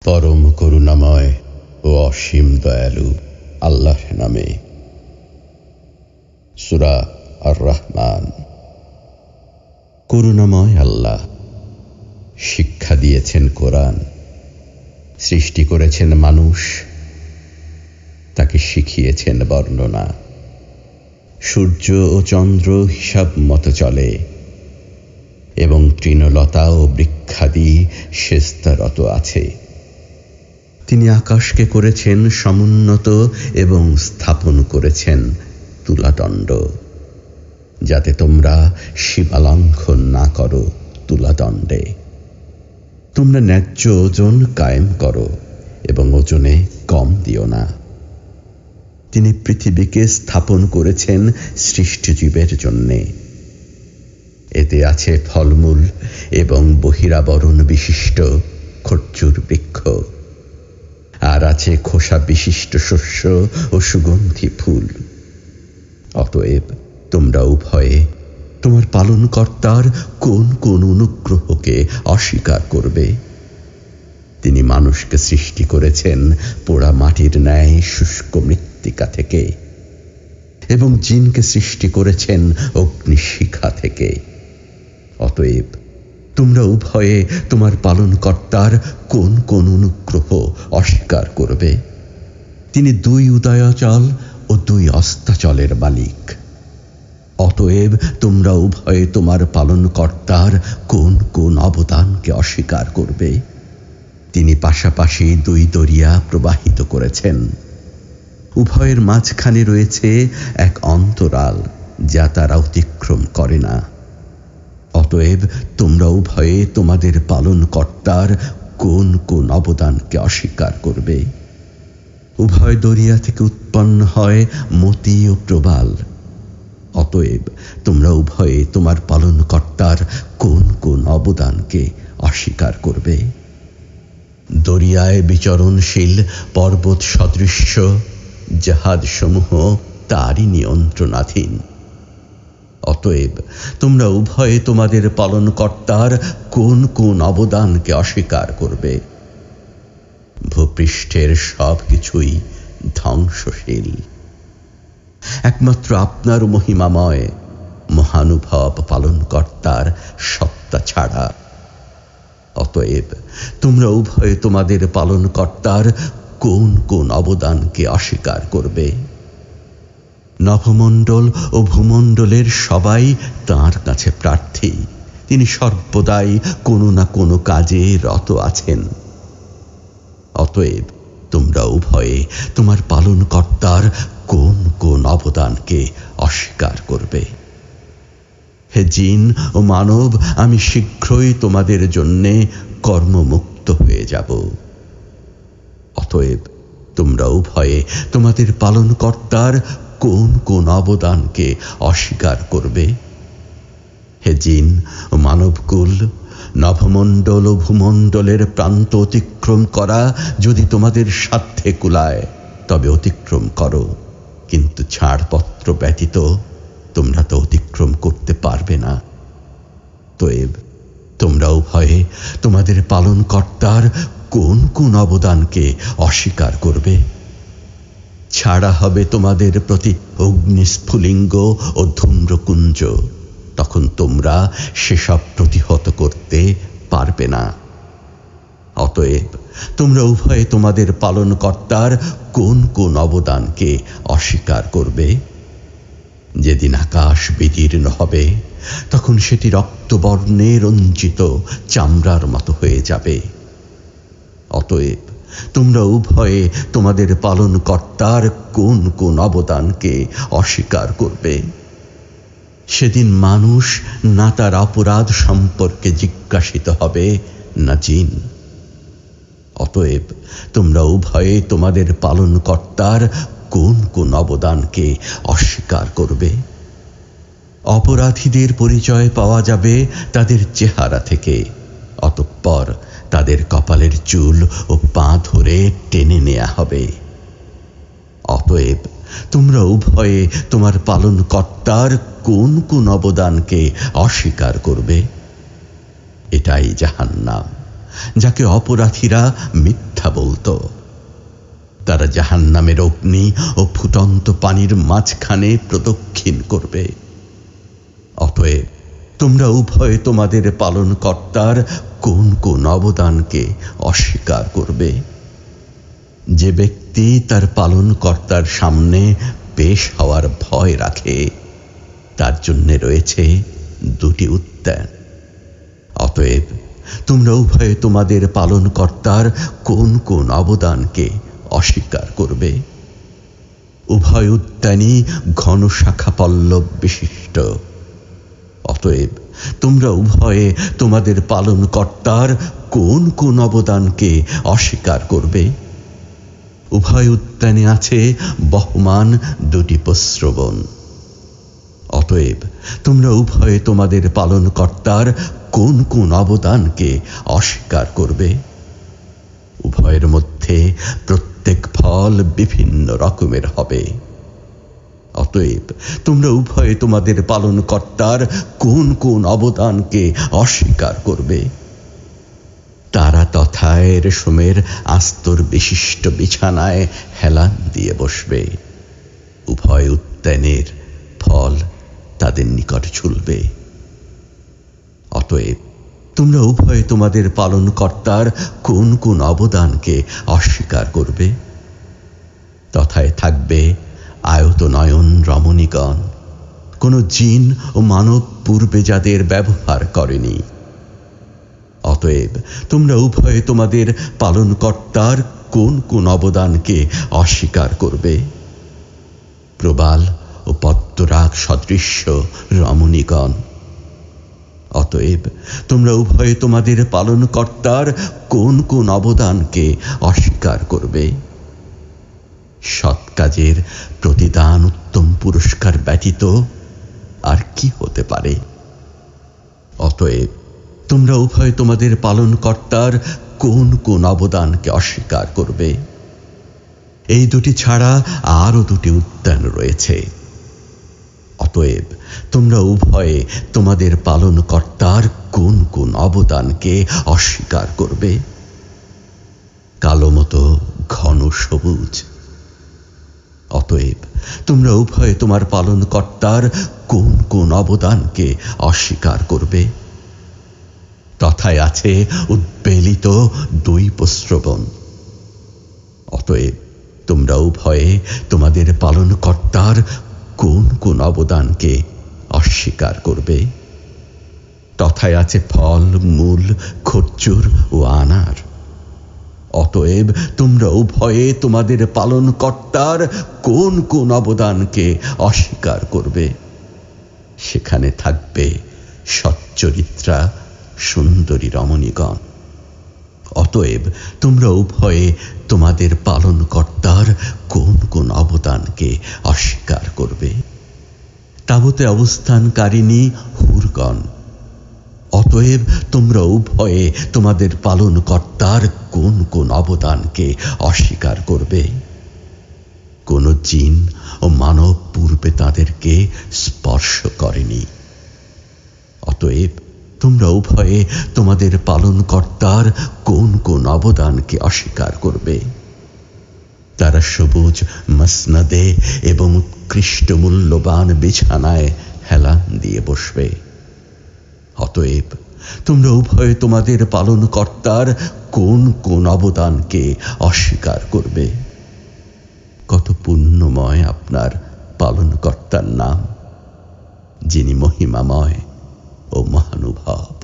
পরম করুণাময় ও অসীম দয়ালু আল্লাহর নামে। সূরা আর রহমান। করুণাময় আল্লাহ শিক্ষা দিয়েছেন কোরআন, সৃষ্টি করেছেন মানুষ, তাকে শিখিয়েছেন বর্ণনা। সূর্য ও চন্দ্র হিসাব মতো চলে এবং তৃণলতা ও বৃক্ষাদি সেজদারত আছে। তিনি আকাশকে করেছেন সমুন্নত এবং স্থাপন করেছেন তুলাদণ্ড, যাতে তোমরা সীমালঙ্ঘন না করো তুলাদণ্ডে। তোমরা ন্যায্য ওজন কায়েম করো এবং ওজনে কম দিও না। তিনি পৃথিবীকে স্থাপন করেছেন সৃষ্টজীবের জন্যে। এতে আছে ফলমূল এবং বহিরাবরণ বিশিষ্ট খর্জুর বৃক্ষ, আর আছে খোসা বিশিষ্ট শস্য ও সুগন্ধি ফুল। অতএব তোমরা উভয়ে তোমার পালনকর্তার কোন কোন অনুগ্রহকে অস্বীকার করবে? তিনি মানুষকে সৃষ্টি করেছেন পোড়া মাটির ন্যায় শুষ্ক মৃত্তিকা থেকে এবং জিনকে সৃষ্টি করেছেন অগ্নিশিখা থেকে। অতএব তোমরা উভয়ে তোমার পালনকর্তার কোন কোন অনুগ্রহ অস্বীকার করবে? তিনি দুই উদয়াচল ও দুই অস্তাচলের মালিক। অতএব তোমরা উভয়ে তোমার পালনকর্তার কোন কোন অবদানকে অস্বীকার করবে? তিনি পাশাপাশি দুই দরিয়া প্রবাহিত করেছেন। উভয়ের মাঝখানে রয়েছে এক অন্তরাল, যা তারা অতিক্রম করে না। অতএব তোমরা উভয়ে তোমাদের পালনকর্তার কোন কোন অবদানকে অস্বীকার করবে? উভয় দরিয়া থেকে উৎপন্ন হয় মতি ও প্রবাল। অতএব তোমরা উভয়ে তোমার পালনকর্তার কোন কোন অবদানকে অস্বীকার করবে? দরিয়ায় বিচরণশীল পর্বত সদৃশ্য জাহাজসমূহ তারই নিয়ন্ত্রণাধীন। অতএব তোমরা উভয়ে তোমাদের পালনকর্তার কোন কোন অবদানকে অস্বীকার করবে? ভূপৃষ্ঠের সব কিছুই ধ্বংসশীল, একমাত্র আপনার মহিমাময় মহানুভব পালনকর্তার সত্তা ছাড়া। অতএব তোমরা উভয়ে তোমাদের পালনকর্তার কোন কোন অবদানকে অস্বীকার করবে? নভমণ্ডল ও ভূমণ্ডলের সবাই তাঁর কাছে প্রার্থী। তিনি সর্বদাই কোনো না কোনো কাজে রত আছেন। অতএব তোমরা উভয়ে তোমার পালনকর্তার কোন কোন অবদানকে অস্বীকার করবে? হে জিন ও মানব, আমি শীঘ্রই তোমাদের জন্যে কর্মমুক্ত হয়ে যাব। অতএব তোমরা উভয়ে তোমাদের পালনকর্তার কোন কোন অবদানকে অস্বীকার করবে? হে জিন ও মানবকুল, নভমণ্ডল ও ভূমণ্ডলের প্রান্ত অতিক্রম করা যদি তোমাদের সাধ্যে কুলায় তবে অতিক্রম করো, কিন্তু ছাড়পত্র ব্যতীত তোমরা তো অতিক্রম করতে পারবে না। অতএব তোমরা উভয়ে তোমাদের পালনকর্তার কোন কোন অবদানকে অস্বীকার করবে? ছাড়া হবে তোমাদের প্রতি অগ্নিস্ফুলিঙ্গ ও ধূম্রকুঞ্জ, তখন তোমরা সেসব প্রতিহত করতে পারবে না। অতএব তোমরা উভয়ে তোমাদের পালনকর্তার কোন কোন অবদানকে অস্বীকার করবে? যেদিন আকাশ বিদীর্ণ হবে, তখন সেটি রক্তবর্ণে রঞ্জিত চামড়ার মতো হয়ে যাবে। অতএব তোমরা উভয়ে তোমাদের পালনকর্তার কোন কোন অবদানকে অস্বীকার করবে? সেদিন মানুষ না তার অপরাধ সম্পর্কে জিজ্ঞাসিত হবে, না জিন। অতএব তোমরা উভয়ে তোমাদের পালনকর্তার কোন কোন অবদানকে অস্বীকার করবে? অপরাধীদের পরিচয় পাওয়া যাবে তাদের চেহারা থেকে। অতঃপর তাদের কপালের চুল ও পা ধরে টেনে নেওয়া হবে। অতএব তোমরা উভয়ে তোমার পালনকর্তার কোন কোন অবদানকে অস্বীকার করবে? এটাই জাহান্নাম, যাকে অপরাধীরা মিথ্যা মিথ্যা বলতো। তারা জাহান্নামের অগ্নি ও ফুটন্ত পানির মাঝখানে প্রদক্ষিণ করবে। অতএব তোমরা উভয়ে তোমাদের পালনকর্তার কোন কোন অবদানকে অস্বীকার করবে? যে ব্যক্তি তার পালনকর্তার সামনে পেশ হওয়ার ভয় রাখে, তার জন্য রয়েছে দুটি উদ্যান। অতএব তোমরা উভয়ে তোমাদের পালনকর্তার কোন কোন অবদানকে অস্বীকার করবে? উভয় উদ্যানই ঘন শাখা পল্লব বিশিষ্ট। অতএব তোমরা উভয়ে তোমাদের পালনকর্তার কোন কোন অবদানকে অস্বীকার করবে? উভয় উদ্যানে আছে বহমান দুটি প্রস্রবণ। অতএব তোমরা উভয়ে তোমাদের পালনকর্তার কোন কোন অবদানকে অস্বীকার করবে? উভয়ের মধ্যে প্রত্যেক ফল বিভিন্ন রকমের হবে। অতএব তোমরা উভয়ে তোমাদের পালনকর্তার কোন কোন অবদানকে অস্বীকার করবে? তারা তথায় রেশমের আস্তর বিশিষ্ট বিছানায় হেলান দিয়ে বসবে। উভয় উদ্যানের ফল তাদের নিকট ঝুলবে। অতএব তোমরা উভয়ে তোমাদের পালনকর্তার কোন কোন অবদানকে অস্বীকার করবে? তথায় থাকবে আয়তনয়ন রমণীগণ, কোন জিন ও মানব পূর্বে যাদের ব্যবহার করেনি। অতএব তোমরা উভয়ে তোমাদের পালনকর্তার কোন কোন অবদানকে অস্বীকার করবে? প্রবাল ও পদ্মরাগ সদৃশ্য রমণীগণ। অতএব তোমরা উভয়ে তোমাদের পালনকর্তার কোন কোন অবদানকে অস্বীকার করবে? সৎ কাজের প্রতিদান উত্তম পুরস্কার ব্যতীত আর কি হতে পারে? অতএব তোমরা উভয়ে তোমাদের পালনকর্তার কোন কোন অবদানকে অস্বীকার করবে? এই দুটি ছাড়া আরো দুটি উদ্যান রয়েছে। অতএব তোমরা উভয়ে তোমাদের পালনকর্তার কোন কোন অবদানকে অস্বীকার করবে? কালো মতো ঘন সবুজ। অতএব তোমরা উভয়ে তোমার পালনকর্তার কোন কোন অবদানকে অস্বীকার করবে? তথায় আছে উদ্বেলিত দুই প্রস্রবণ। অতএব তোমরা উভয়ে তোমাদের পালনকর্তার কোন কোন অবদানকে অস্বীকার করবে? তথায় আছে ফল, মূল, খচ্চুর ও আনার। অতএব তোমরা উভয়ে তোমাদের পালনকর্তার কোন কোন অবদানকে অস্বীকার করবে? সেখানে থাকবে সচ্চরিত্রা সুন্দরী রমণীগণ। অতএব তোমরা উভয়ে তোমাদের পালনকর্তার কোন কোন অবদানকে অস্বীকার করবে? তাবতে অবস্থানকারিণী হুরগণ। অতএব তোমরা উভয়ে তোমাদের পালনকর্তার কোন কোন অবদানকে অস্বীকার করবে? কোন জিন ও মানব পূর্বে তাদেরকে স্পর্শ করেনি। অতএব তোমরা উভয়ে তোমাদের পালনকর্তার কোন কোন অবদানকে অস্বীকার করবে? তারা সবুজ মসনদে এবং উৎকৃষ্ট মূল্যবান বিছানায় হেলান দিয়ে বসবে। অতএব তোমরা উভয়ে তোমাদের পালনকর্তার কোন কোন অবদানকে অস্বীকার করবে? কত পুণ্যময় আপনার পালনকর্তার নাম, যিনি মহিমাময় ও মহানুভব।